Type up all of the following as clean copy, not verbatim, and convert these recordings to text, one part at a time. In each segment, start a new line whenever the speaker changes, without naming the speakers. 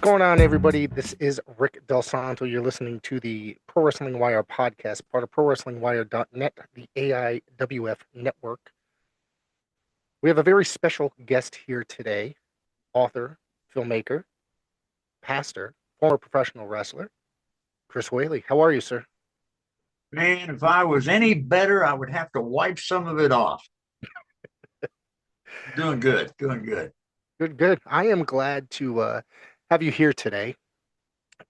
going on, everybody? This is Rick Del Santo. You're listening to the Pro Wrestling Wire podcast, part of ProWrestlingWire.net, the AIWF network. We have a very special guest here today, author, filmmaker, pastor, former professional wrestler, Chris Whaley. How are you, sir?
Man, if I was any better, I would have to wipe some of it off. Doing good, doing good.
Good, good. I am glad to have you here today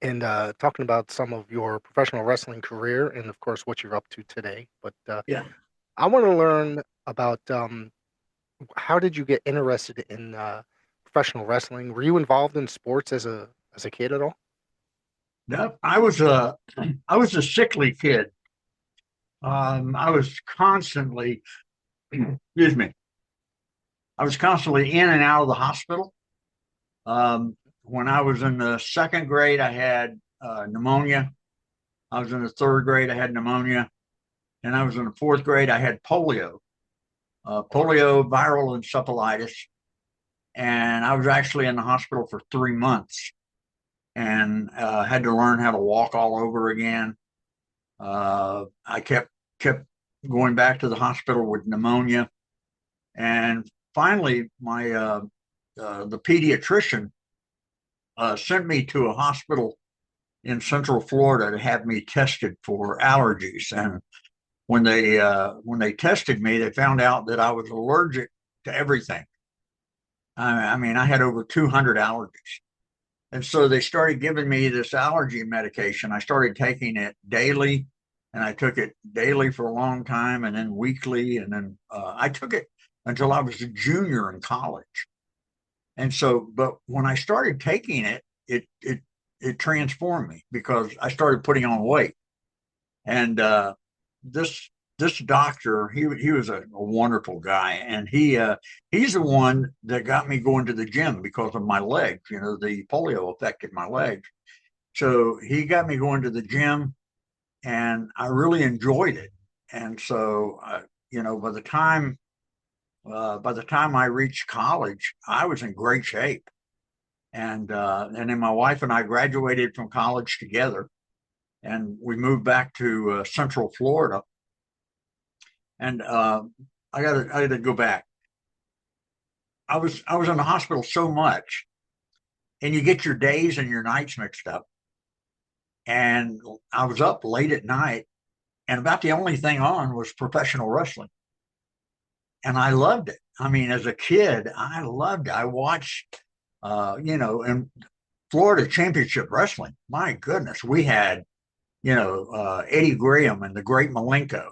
and talking about some of your professional wrestling career and, of course, what you're up to today. But
Yeah.
I want to learn about how did you get interested in professional wrestling? Were you involved in sports as a kid at all?
No, I was a sickly kid. I was constantly, excuse me, I was constantly in and out of the hospital. When I was in the second grade, I had pneumonia. I was in the third grade, I had pneumonia. And I was in the fourth grade, I had polio, viral encephalitis. And I was actually in the hospital for 3 months and had to learn how to walk all over again. I kept going back to the hospital with pneumonia, and finally, my the pediatrician sent me to a hospital in Central Florida to have me tested for allergies. And when they tested me, they found out that I was allergic to everything. I mean, I had over 200 allergies. And so they started giving me this allergy medication. I started taking it daily, and I took it daily for a long time, and then weekly, and then I took it until I was a junior in college. And so, but when I started taking it, it transformed me because I started putting on weight. And this this doctor, he was a wonderful guy, and he's the one that got me going to the gym because of my legs. You know, the polio affected my legs, so he got me going to the gym, and I really enjoyed it. And so, you know, by the time I reached college, I was in great shape. And then my wife and I graduated from college together, and we moved back to Central Florida. And I got to go back. I was in the hospital so much, and you get your days and your nights mixed up. And I was up late at night, and about the only thing on was professional wrestling, and I loved it. I mean, as a kid, I loved it. I watched, you know, in Florida Championship Wrestling. My goodness, we had, Eddie Graham and the Great Malenko,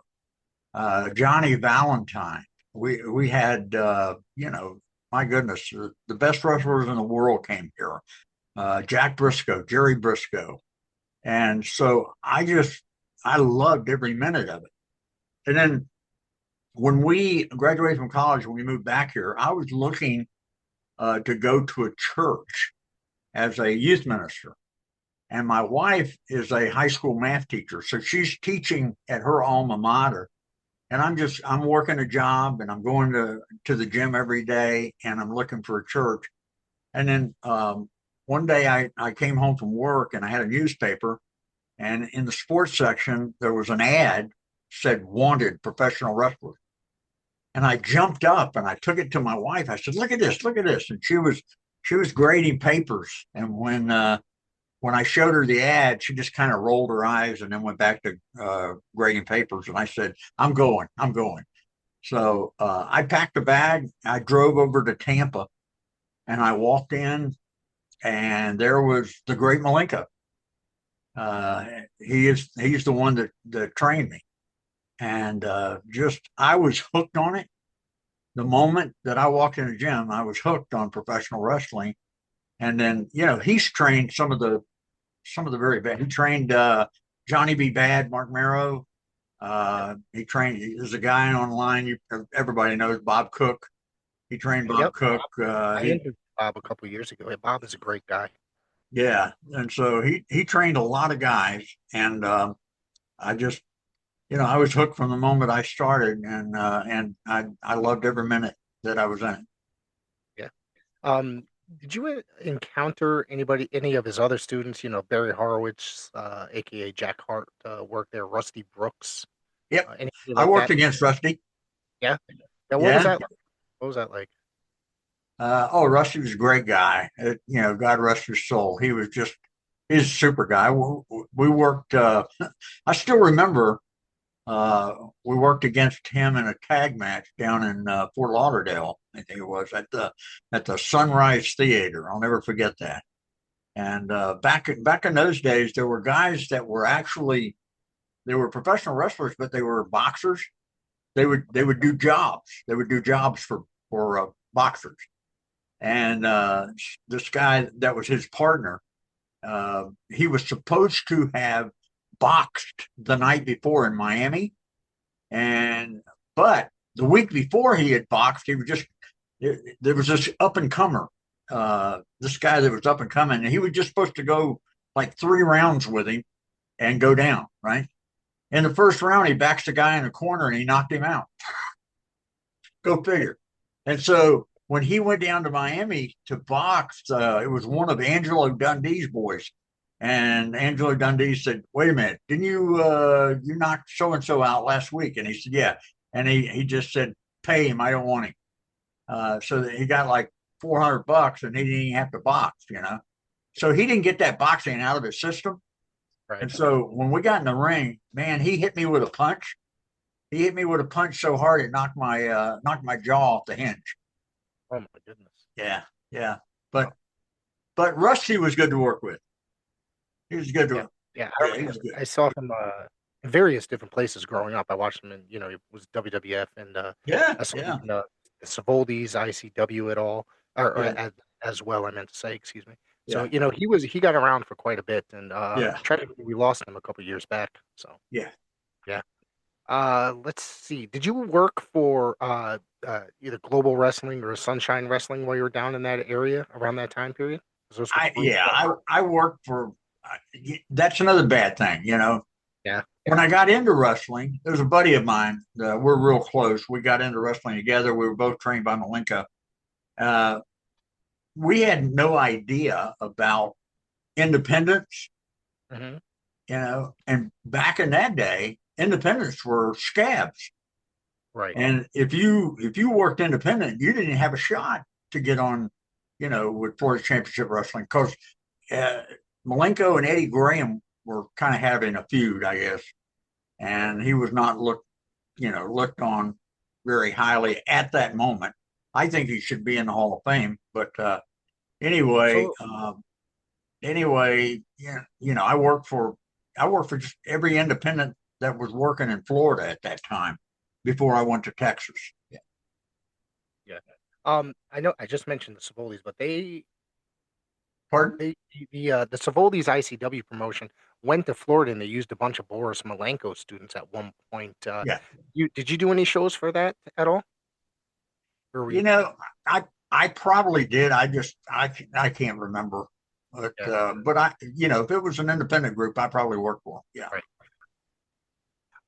Johnny Valentine. We had, my goodness, the best wrestlers in the world came here. Jack Briscoe, Jerry Briscoe, and so I loved every minute of it. And then when we graduated from college, when we moved back here, I was looking to go to a church as a youth minister. And my wife is a high school math teacher, so she's teaching at her alma mater, and I'm working a job, and I'm going to the gym every day, and I'm looking for a church. And then one day I came home from work, and I had a newspaper, and in the sports section there was an ad said wanted professional wrestler. And I jumped up and I took it to my wife. I said, look at this. And she was grading papers. And when I showed her the ad, she just kind of rolled her eyes and then went back to grading papers. And I said, I'm going. So I packed a bag. I drove over to Tampa, and I walked in, and there was the Great Malenko. He's the one that trained me, and just I was hooked on it. The moment that I walked in the gym, I was hooked on professional wrestling. And then, you know, he's trained some of the very best. He trained Johnny B. Bad, Mark Marrow. He trained. There's a guy online. Everybody knows Bob Cook. He trained Bob
Yep.
Cook.
I interviewed Bob a couple years ago. Yeah, Bob is a great guy.
Yeah, and so he trained a lot of guys, and I just, you know, I was hooked from the moment I started, and I loved every minute that I was in it.
Yeah. Did you encounter any of his other students? You know, Barry Horowitz, aka Jack Hart, worked there. Rusty Brooks,
Yep.
anybody
I
like
worked
that?
against Rusty.
Yeah. Yeah. What was
Yeah.
that like? What was that like?
Oh, Rusty was a great guy. God rest his soul. He's a super guy. We worked, I still remember, uh, we worked against him in a tag match down in Fort Lauderdale. I think it was at the Sunrise Theater. I'll never forget that. And back in those days, there were guys that were actually they were professional wrestlers, but they were boxers. They would do jobs. They would do jobs for boxers. And this guy that was his partner, he was supposed to have boxed the night before in Miami, and but the week before he had boxed, he was just there was this up and comer, this guy that was up and coming, and he was just supposed to go like 3 rounds with him and go down. Right in the first round, he backs the guy in the corner and he knocked him out. Go figure. And so when he went down to Miami to box, it was one of Angelo Dundee's boys. And Angelo Dundee said, "Wait a minute, didn't you knocked so and so out last week?" And he said, "Yeah." And he just said, "Pay him. I don't want him." So that he got like $400, and he didn't even have to box, you know. So he didn't get that boxing out of his system.
Right.
And so when we got in the ring, man, he hit me with a punch. He hit me with a punch so hard it knocked my jaw off the hinge.
Oh my goodness.
Yeah, yeah. But but Rusty was good to work with. He was good
Yeah.
to
Yeah.
yeah, he was good.
I saw him in various different places growing up. I watched him in, it was WWF, and
Yeah,
I saw him
yeah,
in Savoldi's ICW at all, or
yeah,
as well. I meant to say, excuse me. So
yeah,
he got around for quite a bit, and
yeah,
tragically we lost him a couple years back. So
yeah.
yeah. Let's see. Did you work for either Global Wrestling or Sunshine Wrestling while you were down in that area around that time period? 'Cause those were groups that were
I worked for. That's another bad thing, you know.
yeah.
When I got into wrestling, there was a buddy of mine. We're real close. We got into wrestling together. We were both trained by Malenko. Uh, we had no idea about independence,
Hmm.
you know. And back in that day, independents were scabs.
Right.
And if you worked independent, you didn't have a shot to get on, you know, with Florida Championship Wrestling because uh, Malenko and Eddie Graham were kind of having a feud, I guess, and he was not looked on very highly at that moment. I think he should be in the Hall of Fame, but anyway,
So
yeah, you know, I worked for just every independent that was working in Florida at that time before I went to Texas. Yeah.
yeah. I know I just mentioned the Savoldis, but
Pardon?
the Savoldis ICW promotion went to Florida and they used a bunch of Boris Malenko students at one point.
Yeah.
You did you do any shows for that at all? Or were
You
you
know, I probably did. I can't remember.
yeah,
But I you know if it was an independent group, I probably worked for them. Yeah.
right.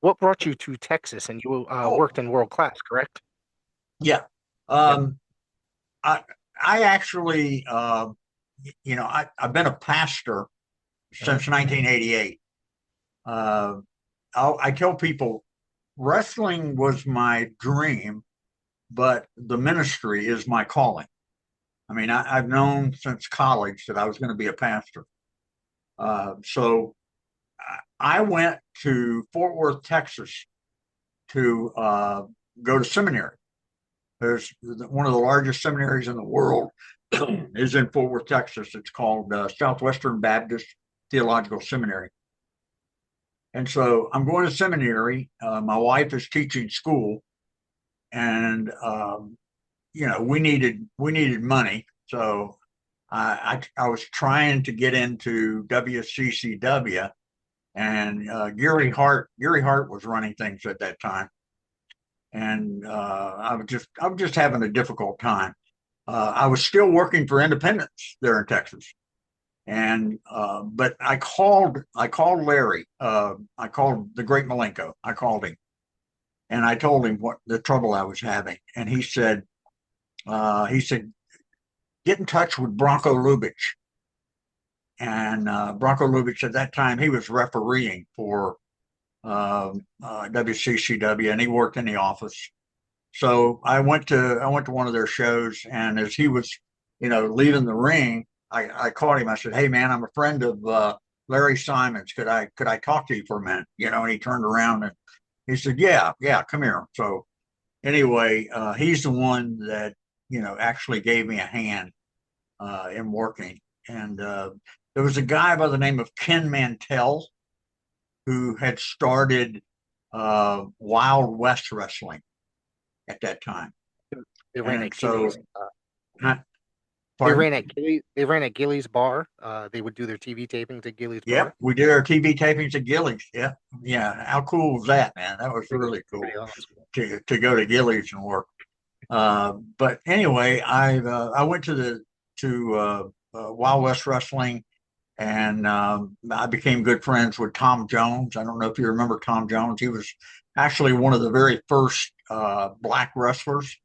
What brought you to Texas and you
Oh
worked in World Class, correct?
yeah.
Yep.
Um, I I actually I've been a pastor
Hmm.
since 1988. Uh, I tell people wrestling was my dream, but the ministry is my calling. I mean, I've known since college that I was going to be a pastor. So I went to Fort Worth, Texas to go to seminary. There's one of the largest seminaries in the world is in Fort Worth, Texas. It's called Southwestern Baptist Theological Seminary. And so I'm going to seminary. My wife is teaching school, and we needed money. So I was trying to get into WCCW, and Gary Hart was running things at that time, and I was just having a difficult time. I was still working for independents there in Texas, and but I called Larry. I called the Great Malenko. I called him, and I told him what the trouble I was having, and he said get in touch with Bronco Lubitsch. And Bronco Lubitsch at that time, he was refereeing for WCCW, and he worked in the office. So I went to one of their shows, and as he was, leaving the ring, I called him. I said, "Hey man, I'm a friend of Larry Simons. Could I talk to you for a minute?" And he turned around and he said, "Yeah, yeah, come here." So anyway, he's the one that actually gave me a hand in working. And there was a guy by the name of Ken Mantell who had started Wild West Wrestling at that time.
They ran
And
at
so,
Gillies.
huh,
They
pardon?
ran at Gillies. They ran at Gillies Bar. They would do their TV tapings at Gillies
Yep,
Bar.
we did our TV tapings at Gillies. Yeah, yeah. How cool was that, man? That was really
Pretty
cool
awesome.
to go to Gillies and work. But anyway, I went to Wild West Wrestling, and I became good friends with Tom Jones. I don't know if you remember Tom Jones. He was actually one of the very first black wrestlers,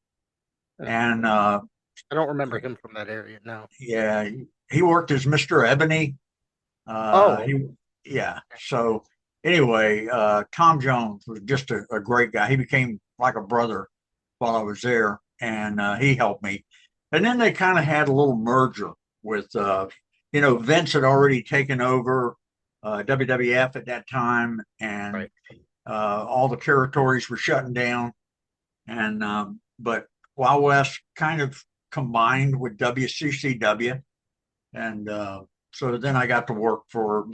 Uh,
and
I don't remember him from that area. No.
yeah, he worked as Mr. Ebony.
Oh,
He yeah. So anyway, Tom Jones was just a great guy. He became like a brother while I was there, and he helped me. And then they kind of had a little merger with, Vince had already taken over WWF at that time, and
right.
all the territories were shutting down. And but Wild West kind of combined with WCCW, and so then I got to work for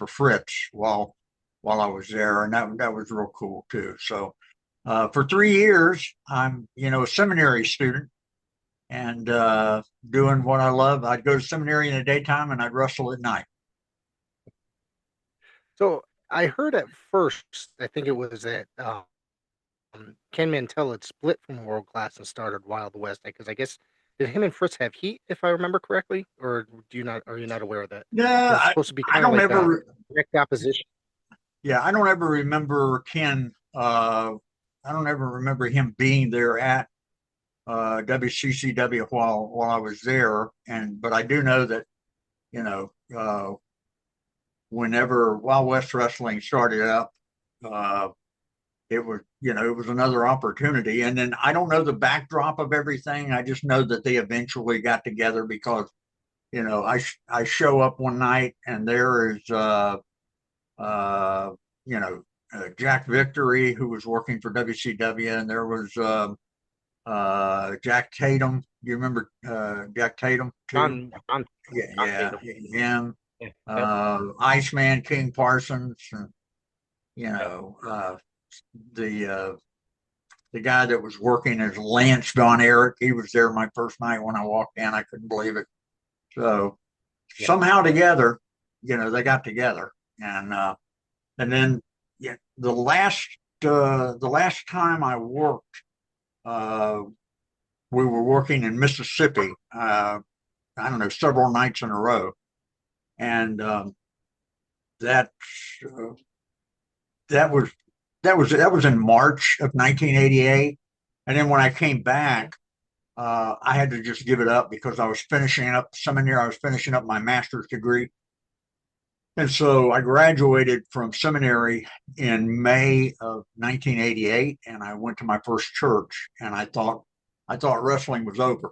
Fritz while I was there, and that was real cool too. So for 3 years, I'm a seminary student and doing what I love. I'd go to seminary in the daytime and I'd wrestle at night.
So I heard at first, I think it was that Ken Mantell had split from World Class and started Wild West because I guess did him and Fritz have heat, if I remember correctly, or do you not? Are you not aware of that?
No,
Because it's supposed to be
I
kind of
don't
like a
ever.
direct opposition.
Yeah, I don't ever remember Ken. I don't ever remember him being there at WCCW while I was there, but I do know that you know whenever Wild West Wrestling started up, uh, it was another opportunity. And then I don't know the backdrop of everything. I just know that they eventually got together because I show up one night and there is uh, you know Jack Victory, who was working for WCW, and there was Jack Tatum. Do you remember Jack Tatum too?
John
Yeah,
John
yeah,
Tatum.
him.
Yeah. Yep.
Iceman King Parsons, and, you
Yep.
know, the the guy that was working as Lance Von Erich. He was there my first night when I walked in. I couldn't believe it. So
Yep.
somehow together, they got together, and then yeah, the last time I worked, uh, we were working in Mississippi. I don't know, several nights in a row, and that uh, that was that was in March of 1988. And then when I came
Mhm.
back, I had to just give it up because I was finishing up seminary. I was finishing up my master's degree, and so I graduated from seminary in May of 1988, and I went to my first church. And I thought wrestling was over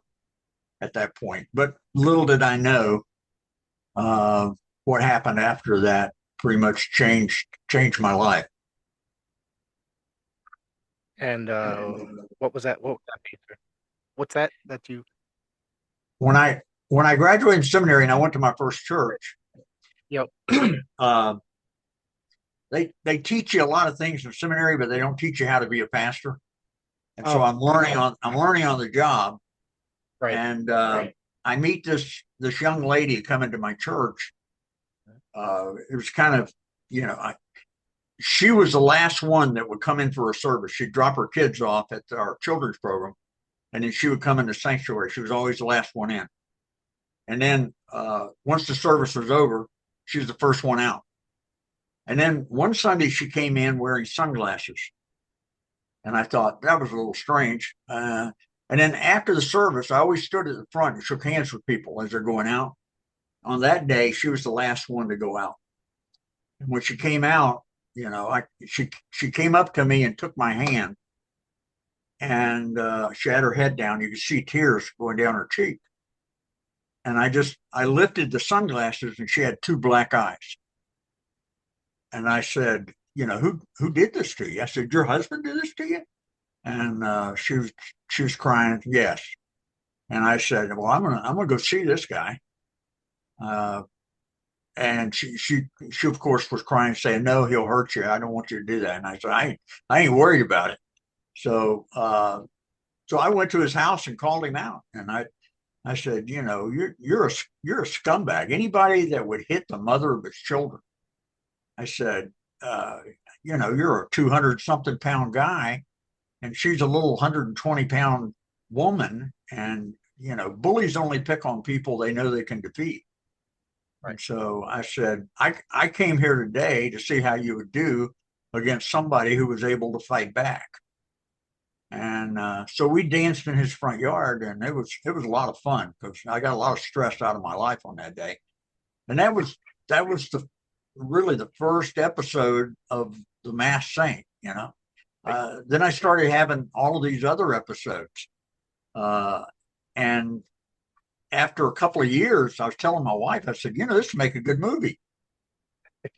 at that point, but little did I know uh, what happened after that. Pretty much changed my life.
And what was that? What would that be, sir? What's that that you?
when I when I graduated seminary and I went to my first church,
Yep.
uh, they teach you a lot of things in seminary, but they don't teach you how to be a pastor. And so
Oh,
I'm learning on the job,
right.
and I meet this young lady coming to my church. It was kind of she was the last one that would come in for a service. She'd drop her kids off at our children's program, and then she would come in the sanctuary. She was always the last one in. And then once the service was over, she was the first one out. And then one Sunday she came in wearing sunglasses, and I thought that was a little strange. And then after the service, I always stood at the front and shook hands with people as they're going out. On that day, she was the last one to go out. And when she came out, she came up to me and took my hand, and she had her head down. You could see tears going down her cheek. And I lifted the sunglasses, and she had two black eyes. And I said, who did this to you? I said, your husband did this to you? And she was crying, yes. And I said, well, I'm gonna go see this guy. And she of course was crying, saying, no, he'll hurt you. I don't want you to do that. And I said, I ain't worried about it. So I went to his house and called him out. And I said, you're a scumbag. Anybody that would hit the mother of his children. I said, you're a 200 something pound guy, and she's a little 120-pound woman. And, bullies only pick on people they know they can defeat. Right. And so I said, I came here today to see how you would do against somebody who was able to fight back. And so we danced in his front yard, and it was a lot of fun because I got a lot of stress out of my life on that day. And that was really the first episode of The Masked Saint. Then I started having all of these other episodes, and after a couple of years, I was telling my wife, I said, this would make a good movie.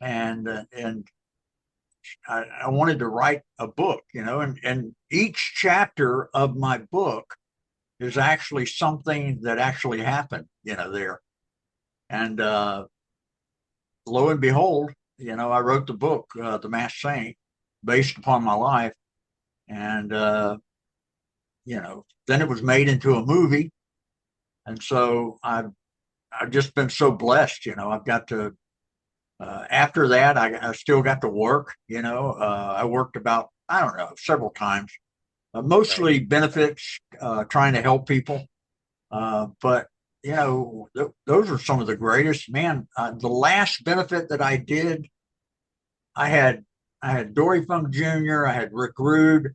And I wanted to write a book, and each chapter of my book is actually something that actually happened, there. And lo and behold, I wrote the book, The Masked Saint, based upon my life. And, then it was made into a movie. And so I've just been so blessed, I've got to, after that, I still got to work, I worked about, I don't know, several times, mostly benefits, trying to help people. But, those are some of the greatest, man. The last benefit that I did, I had Dory Funk Jr., I had Rick Rude,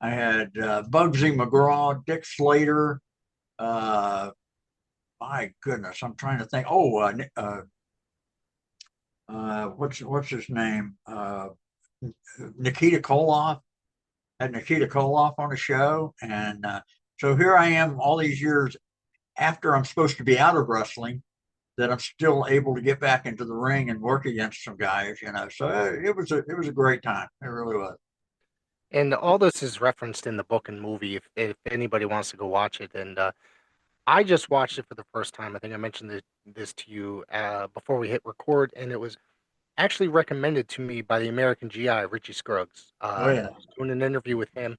I had Bugsy McGraw, Dick Slater, my goodness, I'm trying to think. Oh, what's his name? Nikita Koloff. Had Nikita Koloff on the show, and so here I am, all these years after I'm supposed to be out of wrestling, that I'm still able to get back into the ring and work against some guys. So it was a great time. It really was.
And all this is referenced in the book and movie if anybody wants to go watch it. And I just watched it for the first time. I think I mentioned this to you before we hit record, and it was actually recommended to me by the American GI, Richie Scruggs.
Oh
I
yeah.
was doing an interview with him.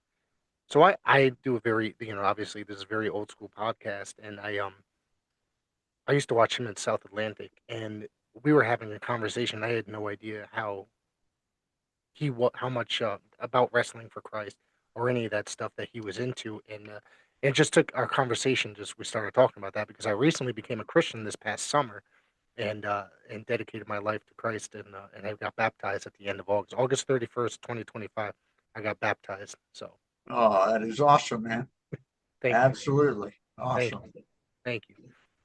So I do a very, obviously this is a very old school podcast, and I used to watch him in South Atlantic, and we were having a conversation. I had no idea how much about wrestling for Christ or any of that stuff that he was into, and it just took our conversation. Just we started talking about that because I recently became a Christian this past summer, and dedicated my life to Christ, and I got baptized at the end of August 31st, 2025. I got baptized. So
Oh, that is awesome, man.
thank you,
Absolutely
thank
awesome.
you, thank you.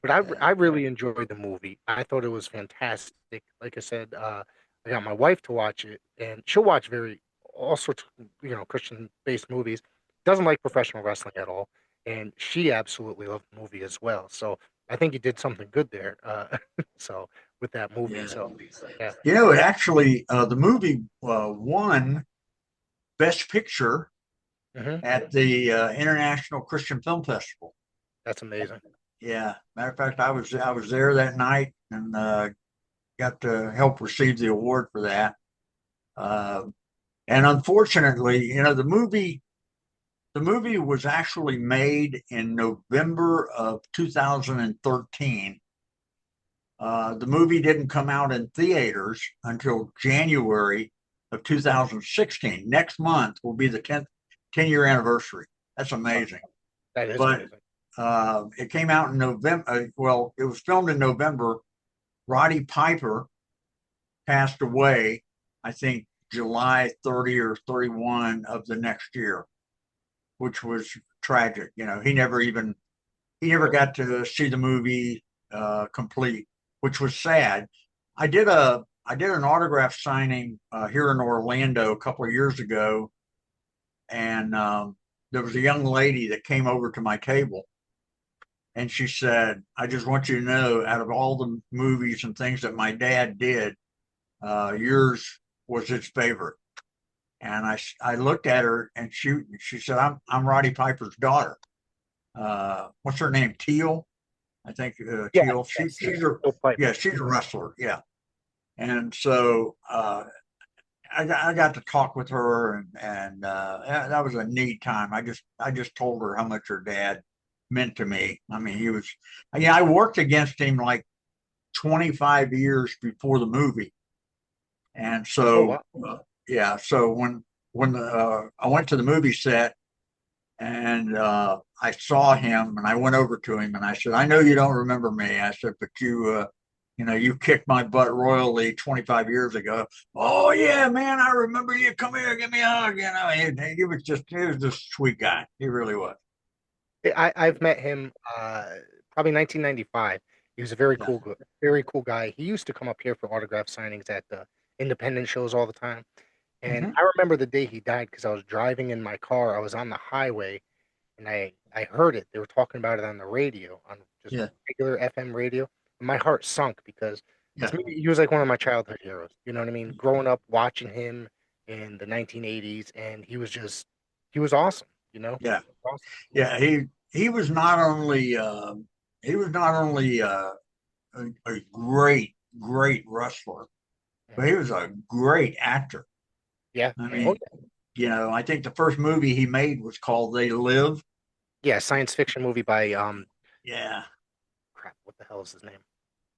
But I really enjoyed the movie. I thought it was fantastic. Like I said, I got my wife to watch it, and she'll watch all sorts of Christian based movies. Doesn't like professional wrestling at all, and she absolutely loved the movie as well. So I think you did something good there. So with that movie,
Yeah.
so yeah.
It actually, the movie won Best Picture
Hmm.
at the International Christian Film Festival.
That's amazing.
Yeah, matter of fact, I was there that night and got to help receive the award for that. Uh, and unfortunately, the movie was actually made in November of 2013. The movie didn't come out in theaters until January of 2016. Next month will be the 10-year anniversary. That's amazing.
That is
But
amazing.
it came out in November. Well, it was filmed in November. Roddy Piper passed away, I think, July 30 or 31 of the next year, which was tragic. He never got to see the movie complete, which was sad. I did an autograph signing here in Orlando a couple of years ago, and there was a young lady that came over to my table, and she said, "I just want you to know, out of all the movies and things that my dad did, yours was his favorite." And I looked at her, and she said, "I'm Roddy Piper's daughter. What's her name? Teal, I think.
Yeah,
Teal.
yes,
She's
yes. Bill Piper.
yeah, she's a wrestler. Yeah." And so I got to talk with her, and that was a neat time. I just told her how much her dad meant to me. I mean, he was. Yeah, I worked against him like 25 years before the movie, and
Oh
so
wow.
yeah. So when I went to the movie set, and I saw him, and I went over to him, and I said, "I know you don't remember me." I said, "But you kicked my butt royally 25 years ago." "Oh yeah, man, I remember you. Come here, give me a hug." He was just a sweet guy. He really was.
I've met him probably 1995. He was a
Yeah.
very cool guy. He used to come up here for autograph signings at the independent shows all the time. And
Hmm.
I remember the day he died because I was driving in my car. I was on the highway and I heard it. They were talking about it on the radio, on just
Yeah.
regular FM radio. And my heart sunk because
Yeah.
to me, he was like one of my childhood heroes. You know what I mean? Growing up watching him in the 1980s, and he was awesome. You know,
Yeah.
awesome.
Yeah. He was not only a great wrestler, but
Mhm.
he was a great actor.
Yeah.
I
Oh
mean,
yeah.
I think the first movie he made was called They Live.
Yeah. Science fiction movie by
Yeah.
crap. What the hell is his name?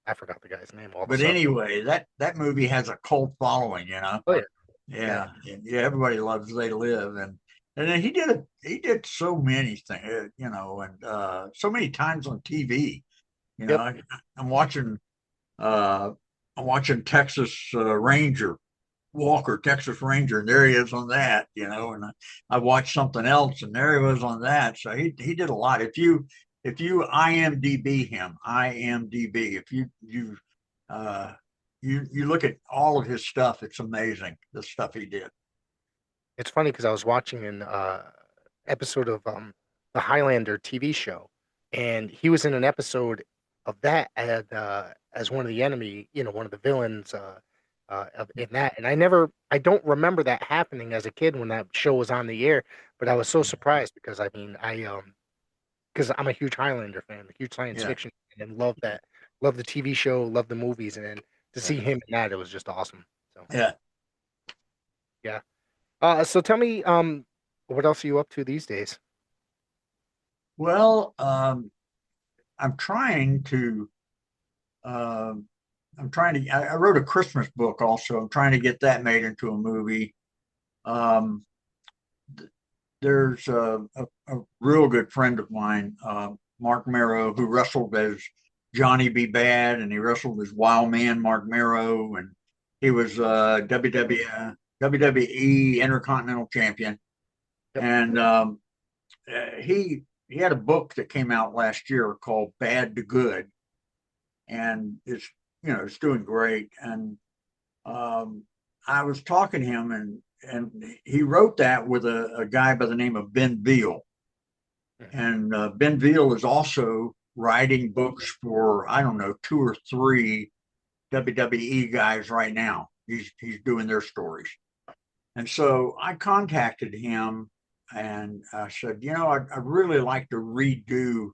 I forgot the guy's name all of a
But
sudden.
anyway, that movie has a cult following.
Oh yeah. Yeah.
Yeah, yeah, everybody loves They Live, and then he did so many things, and so many times on TV. You know,
Yep.
I, I'm watching uh, I'm watching Texas Ranger, and there he is on that. And I watched something else, and there he was on that. So he did a lot. If you IMDb, if uh, you look at all of his stuff, it's amazing the stuff he did.
It's funny because I was watching an episode of the Highlander TV show, and he was in an episode of that as one of the enemy, one of the villains in that. And I don't remember that happening as a kid when that show was on the air, but I was so surprised because I mean, because I'm a huge Highlander fan, a huge science
Yeah,
fiction, fan, and love the TV show, love the movies, and then to
yeah,
see him in that, it was just awesome. So
yeah.
yeah. So tell me, what else are you up to these days?
Well, I'm trying to. Um, I'm trying to. I wrote a Christmas book also. I'm trying to get that made into a movie. Um, there's a real good friend of mine, Mark Marrow, who wrestled as Johnny B. Bad, and he wrestled as Wild Man Mark Marrow, and he was WWE Intercontinental Champion.
Yep.
And he had a book that came out last year called Bad to Good, and it's doing great. And um, I was talking to him, and he wrote that with a guy by the name of Ben Veal.
Mhm.
And Ben Veal is also writing books for, I don't know, two or three WWE guys right now. He's doing their stories. And so I contacted him, and I said, I'd really like to redo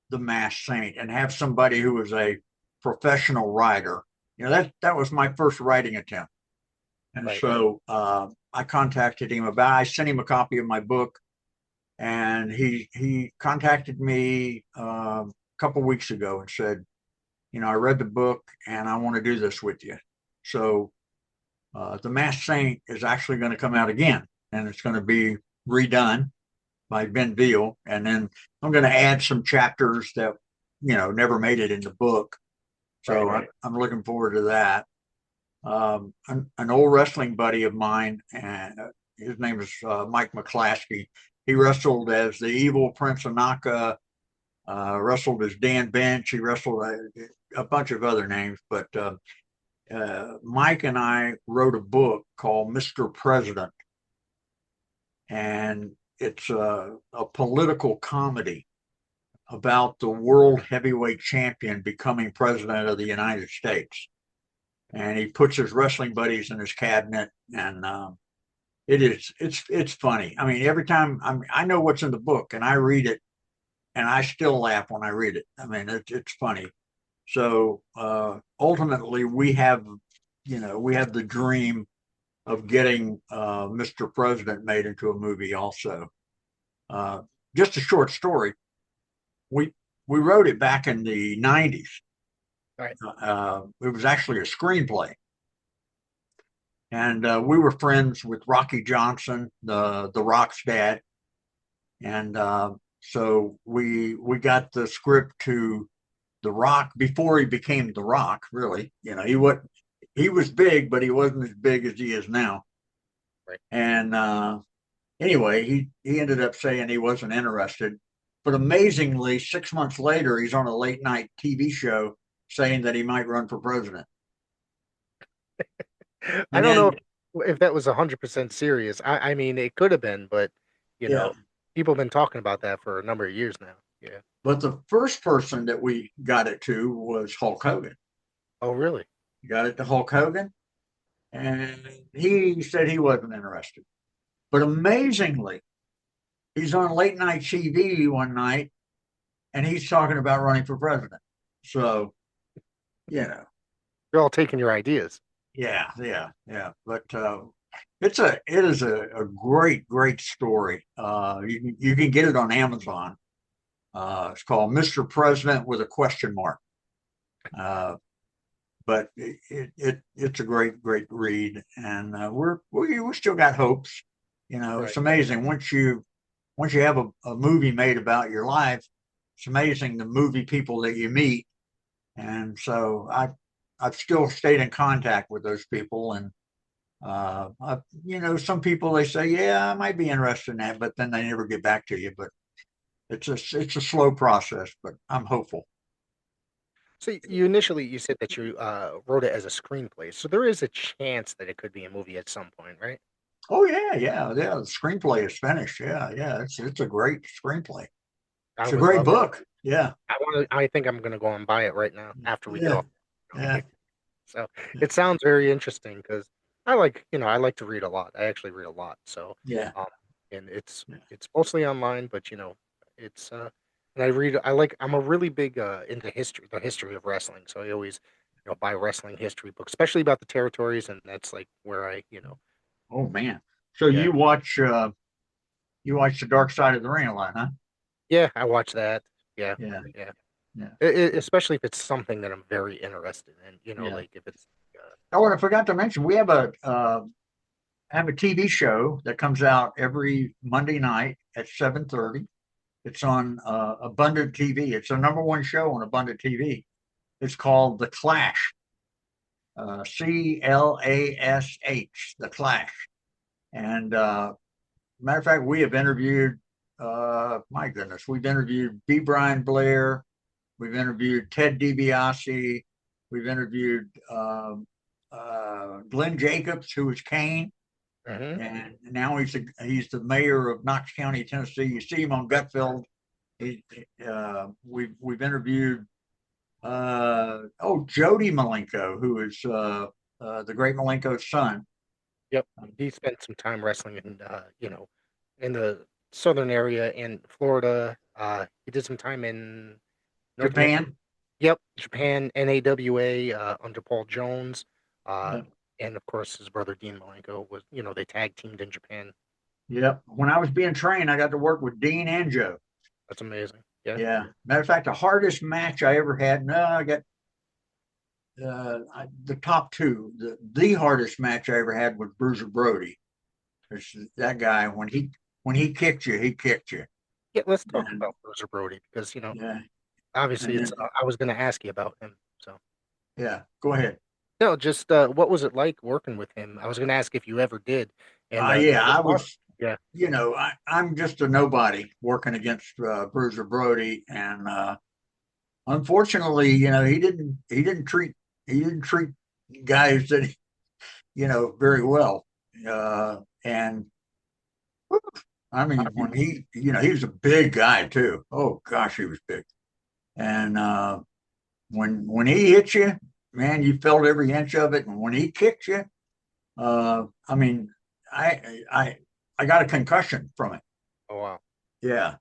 The Masked Saint and have somebody who was a professional writer. That was my first writing attempt. And
Right.
so I contacted him I sent him a copy of my book, and he contacted me a couple of weeks ago and said, I read the book and I want to do this with you. So The Masked Saint is actually going to come out again, and it's going to be redone by Ben Veal, and then I'm going to add some chapters that never made it in the book.
Right.
So I'm looking forward to that. An old wrestling buddy of mine, and his name is Mike McClaskey. He wrestled as the evil Prince Anaka, wrestled as Dan Bench. He wrestled a bunch of other names, but Mike and I wrote a book called Mr. President, and it's a political comedy about the world heavyweight champion becoming president of the United States. And he puts his wrestling buddies in his cabinet, and it's funny. I mean, every time I know what's in the book, and I read it, and I still laugh when I read it. I mean, it's funny. So ultimately, we have the dream of getting Mr. President made into a movie. Also, just a short story. We we wrote it back in the '90s.
Right.
It was actually a screenplay, and we were friends with Rocky Johnson, the Rock's dad, and so we got the script to the Rock before he became the Rock. Really, he was big, but he wasn't as big as he is now.
Right.
And anyway, he ended up saying he wasn't interested. But amazingly, 6 months later, he's on a late night TV show saying that he might run for president.
I
And
don't know
then,
if that was 100% serious. I mean, it could have been, but you
yeah,
know, people have been talking about that for a number of years now. Yeah.
but the first person that we got it to was Hulk Hogan.
Oh, really?
Got it to Hulk Hogan, and he said he wasn't interested. But amazingly, he's on late night TV one night, and he's talking about running for president. So, you know,
They're all taking your ideas.
yeah, yeah, yeah. But it is a great story. You can get it on Amazon. It's called Mr. President with a question mark. Uh, but it's a great read, and we still got hopes.
Right.
It's amazing once you have a movie made about your life. It's amazing the movie people that you meet, and so I've still stayed in contact with those people, and some people they say, yeah, I might be interested in that, but then they never get back to you. But it's a slow process, but I'm hopeful.
So you said that you wrote it as a screenplay. So there is a chance that it could be a movie at some point, right?
Oh yeah. The screenplay is finished. Yeah. It's a great screenplay.
I
It's a
would
great
love it.
book. Yeah,
I think I'm gonna go and buy it right now after we get
yeah,
off.
yeah,
So it sounds very interesting because I like to read a lot. I actually read a lot. So,
yeah.
um, and it's mostly online, but it's and I'm a really big into the history of wrestling. So I always buy wrestling history books, especially about the territories, and that's like where
Oh man. So
yeah,
you watch the Dark Side of the Ring a lot, huh?
yeah, I watch that. Yeah,
Yeah,
yeah.
yeah,
Especially if it's something that I'm very interested in.
yeah.
Like if it's
Oh, and I forgot to mention we have a TV show that comes out every Monday night at 7:30. It's on Abundant TV. It's the number one show on Abundant TV. It's called The Clash, Clash, The Clash. And matter of fact, we have interviewed, my goodness, we've interviewed B. Brian Blair, we've interviewed Ted DiBiase, we've interviewed Glenn Jacobs, who was Kane,
Mhm.
and now he's the mayor of Knox County, Tennessee. You see him on Gutfeld. We've interviewed Jody Malenko, who is the Great Malenko's son.
Yep, he spent some time wrestling in the southern area in Florida. He did some time in North America.
Japan.
Yep, Japan, NAWA under Paul Jones, uh,
Yeah.
and of course his brother Dean Malenko was. They tag teamed in Japan.
Yep. When I was being trained, I got to work with Dean and Joe.
That's amazing. Yeah.
Yeah. Matter of fact, the hardest match I ever had. No, I got the top two. The hardest match I ever had was Bruiser Brody. That guy when he kicked you, he kicked you.
Yeah, let's talk
And
about Bruiser Brody because
yeah,
obviously
and
it's.
then
I was going to ask you about him. So
yeah. Go ahead.
no, just what was it like working with him? I was going to ask if you ever did, and
Yeah,
the
I
part
was.
Yeah.
I'm just a nobody working against Bruiser Brody, and unfortunately, he didn't treat guys that very well. And I mean, when he was a big guy too. Oh gosh, he was big. And when he hit you, man, you felt every inch of it. And when he kicked you, I mean, I I got a concussion from it.
Oh wow.
Yeah.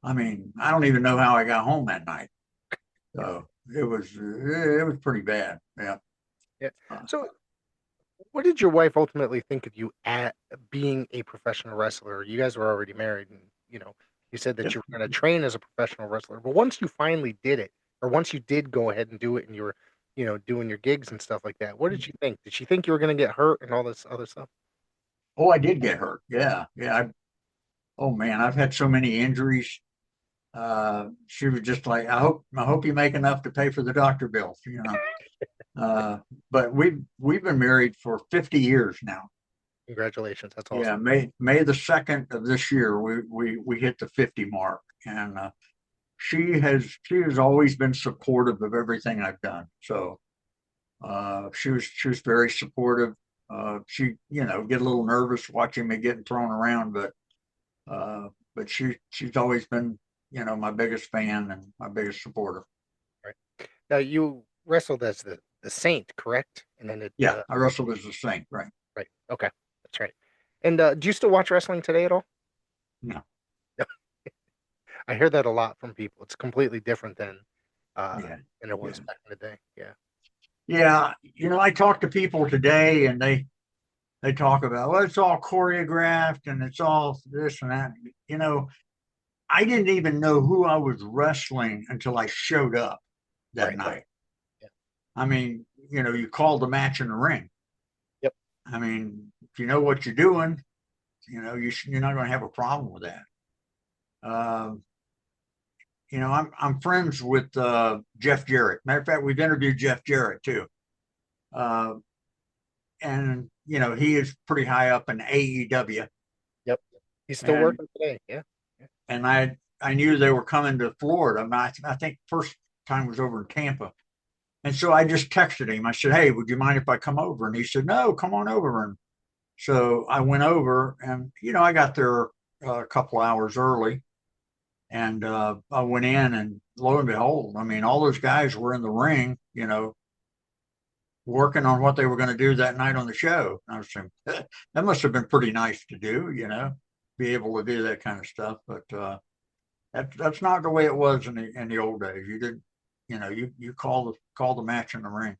I mean, I don't even know how I got home that night.
Yeah.
So it was pretty bad. Yeah.
Yeah.
Uh,
So, what did your wife ultimately think of you at being a professional wrestler? You guys were already married, and you said that
yep.
you were going to train as a professional wrestler. But once you finally did it, or once you did go ahead and do it, and you were, doing your gigs and stuff like that, what did she think? Did she think you were going to get hurt and all this other stuff?
Oh, I did get hurt. Yeah. Yeah. Oh man, I've had so many injuries. She was just like, I hope you make enough to pay for the doctor bills. Uh, but we've been married for 50 years now.
Congratulations, that's
Yeah,
awesome.
May the 2nd of this year, we hit the 50 mark, and she has always been supportive of everything I've done. So she was very supportive. She get a little nervous watching me getting thrown around, uh, but she's always been my biggest fan and my biggest supporter.
Right now, you wrestled as the Saint, correct? And then it,
Yeah, I wrestled as a Saint, right?
right? Okay, that's right. And do you still watch wrestling today at all?
No,
I hear that a lot from people. It's completely different uh
yeah,
than it
yeah,
was back in the day. Yeah.
yeah. I talk to people today, and they talk about, well, it's all choreographed and it's all this and that. You know, I didn't even know who I was wrestling until I showed up that
Right.
night.
Yeah.
I mean, you call the match in the ring.
Yep.
I mean, if you know what you're doing, you're not going to have a problem with that. Um, I'm friends with Jeff Jarrett. Matter of fact, we've interviewed Jeff Jarrett too, uh, and he is pretty high up in AEW,
Yep. He's still
and
working today. Yeah. Yeah.
and I knew they were coming to Florida. I think first time was over in Tampa, and so I just texted him. I said, "Hey, would you mind if I come over?" And he said, "No, come on over." And so I went over, and I got there a couple hours early, and I went in, and lo and behold, I mean, all those guys were in the ring, working on what they were going to do that night on the show. I was saying that must have been pretty nice to do, be able to do that kind of stuff. But that's not the way it was in the old days. You didn't, you call the match in the ring.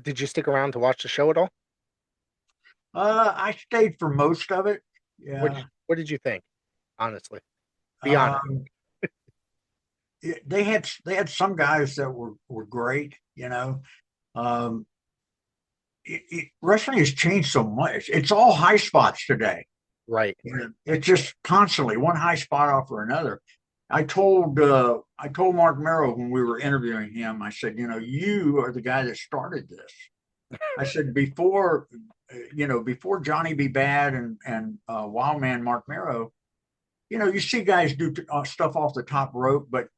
Did you stick around to watch the show at all?
I stayed for most of it. Yeah.
What did you think? Honestly, be honest.
Um, they had some guys that were great. Um, wrestling has changed so much. It's all high spots today.
Right.
It's just constantly one high spot after another. I told Mark Merrow when we were interviewing him, I said, you are the guy that started this. I said before Johnny B. Bad and Wild Man Mark Merrow, you see guys do stuff off the top rope, but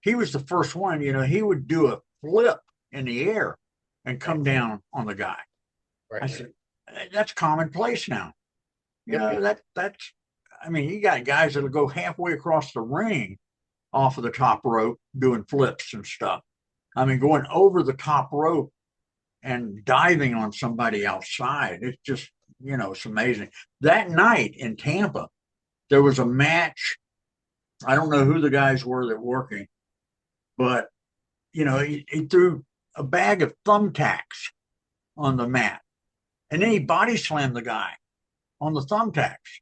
he was the first one. He would do a flip in the air and
Right.
come down on the guy. I
Right.
said, that's commonplace now.
Yep.
That's. I mean, you got guys that'll go halfway across the ring off of the top rope doing flips and stuff. I mean, going over the top rope and diving on somebody outside. It's just, it's amazing. That night in Tampa, there was a match. I don't know who the guys were that were working, but he threw a bag of thumbtacks on the mat, and then he body slammed the guy on the thumbtacks.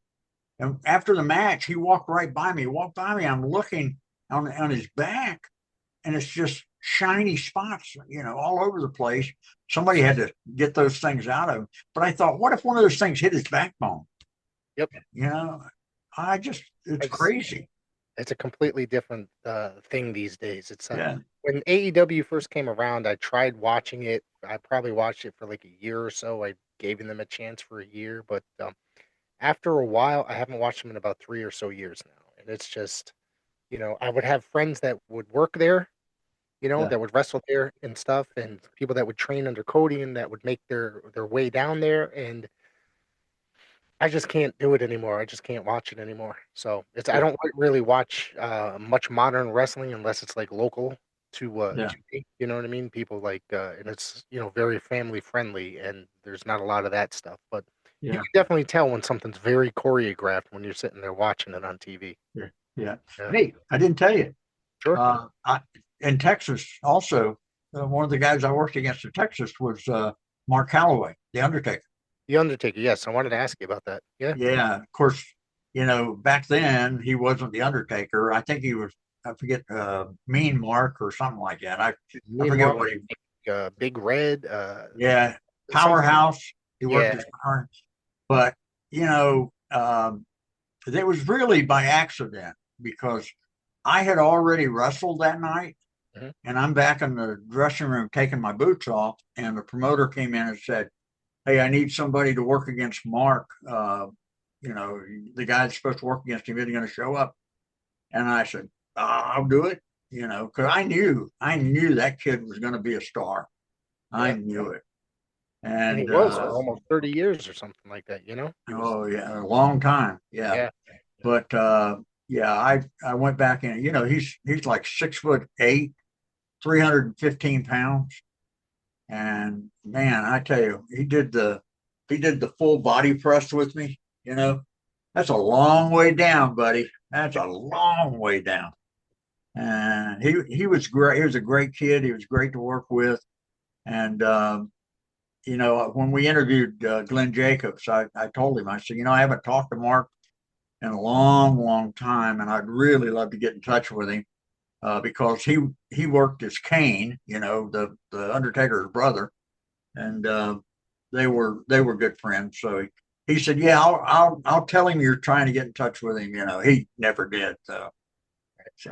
And after the match, he walked right by me. He walked by me. I'm looking on his back, and it's just shiny spots, all over the place. Somebody had to get those things out of him. But I thought, what if one of those things hit his backbone?
Yep.
You know, it's
It's
crazy.
it's a completely different thing these days. It's
Yeah.
when AEW first came around, I tried watching it. I probably watched it for like a year or so. I gave them a chance for a year, but after a while, I haven't watched them in about 3 or so years now, and it's just, I would have friends that would work there,
Yeah,
that would wrestle there and stuff, and people that would train under Cody and that would make their way down there, and I just can't do it anymore. I just can't watch it anymore. So I
yeah,
don't really watch much modern wrestling unless it's like local
yeah,
to me. You know what I mean? People like and it's very family friendly, and there's not a lot of that stuff. But you
yeah,
can definitely tell when something's very choreographed when you're sitting there watching it on TV.
yeah, yeah.
Yeah,
Hey, I didn't tell you.
sure.
I in Texas also. One of the guys I worked against in Texas was Mark Calloway, the Undertaker.
The Undertaker. Yes, I wanted to ask you about that. Yeah,
Yeah, of course, back then he wasn't the Undertaker. I think he was, I forget, Mean Mark or something like that. I
me and
forget
Mark,
what he,
Big Red,
yeah,
something.
Powerhouse. He worked
Yeah.
his turn, but you know, um, it was really by accident because I had already wrestled that night,
Mhm.
and I'm back in the dressing room taking my boots off, and the promoter came in and said, "Hey, I need somebody to work against Mark. You know, the guy that's supposed to work against him isn't going to show up." And I said, "I'll do it." Because I knew that kid was going to be a star. I
Yeah.
knew it.
And he
And
was for almost 30 years or something like that. He was.
oh yeah, a long time. Yeah,
Yeah.
but yeah, I went back in. He's like 6'8", 315 pounds, and man, I tell you, he did the full body press with me. That's a long way down, buddy. That's a long way down. And he was great. He was a great kid. He was great to work with. And when we interviewed Glenn Jacobs, I told him, I said, I haven't talked to Mark in a long, long time, and I'd really love to get in touch with him because he worked as Kane, the Undertaker's brother, and they were good friends. So he said, "Yeah, I'll tell him you're trying to get in touch with him." He never did. So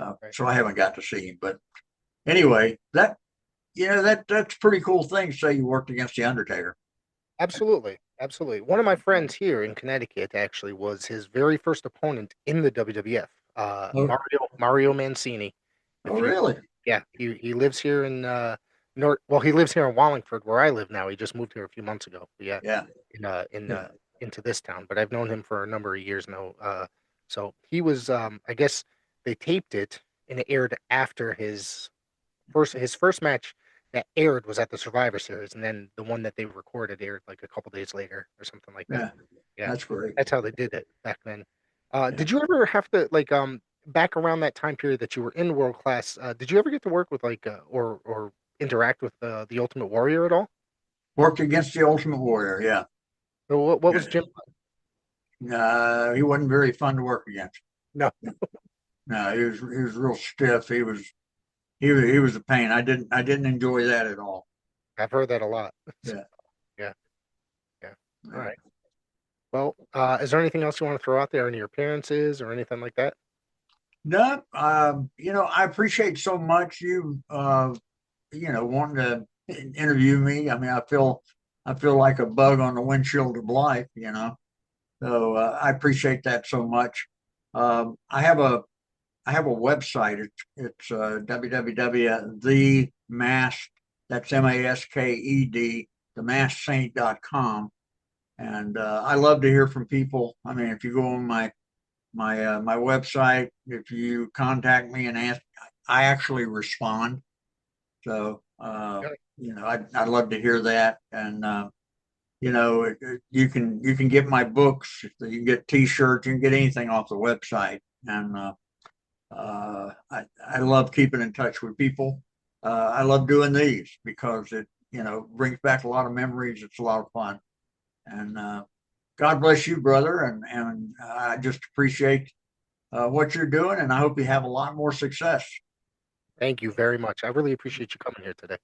Right.
so I haven't got to see him. But anyway, that's a pretty cool thing. Say you worked against the Undertaker.
Absolutely. Absolutely. One of my friends here in Connecticut actually was his very first opponent in the WWF,
Oh,
Mario Mancini.
oh,
If you,
really?
yeah, he lives here in North. Well, he lives here in Wallingford, where I live now. He just moved here a few months ago. But yeah,
Yeah,
in
yeah,
into this town. But I've known him for a number of years now. So he was. I guess they taped it and it aired after his first match that aired was at the Survivor Series, and then the one that they recorded aired like a couple days later or something like that.
yeah.
Yeah,
That's great.
that's how they did it back then.
Yeah.
Did you ever have to like back around that time period that you were in World Class? Did you ever get to work with like or interact with the Ultimate Warrior at all?
Worked against the Ultimate Warrior. Yeah.
Or what
Yeah.
was Jim?
He wasn't very fun to work against.
No,
No, he was real stiff. He was a pain. I didn't enjoy that at all.
I've heard that a lot.
Yeah.
Yeah, yeah. All
Yeah.
right. Well, is there anything else you want to throw out there? Any appearances or anything like that?
No, I appreciate so much you wanting to interview me. I mean, I feel like a bug on the windshield of life. So I appreciate that so much. I have a website. It's www.themasked. That's MASKED, themasksaint.com. And I love to hear from people. I mean, if you go on my website, if you contact me and ask, I actually respond. So I'd love to hear that. And you can get my books, you can get T-shirts, you can get anything off the website. And I love keeping in touch with people. I love doing these because it brings back a lot of memories. It's a lot of fun. And God bless you, brother. And I just appreciate what you're doing, and I hope you have a lot more success.
Thank you very much. I really appreciate you coming here today.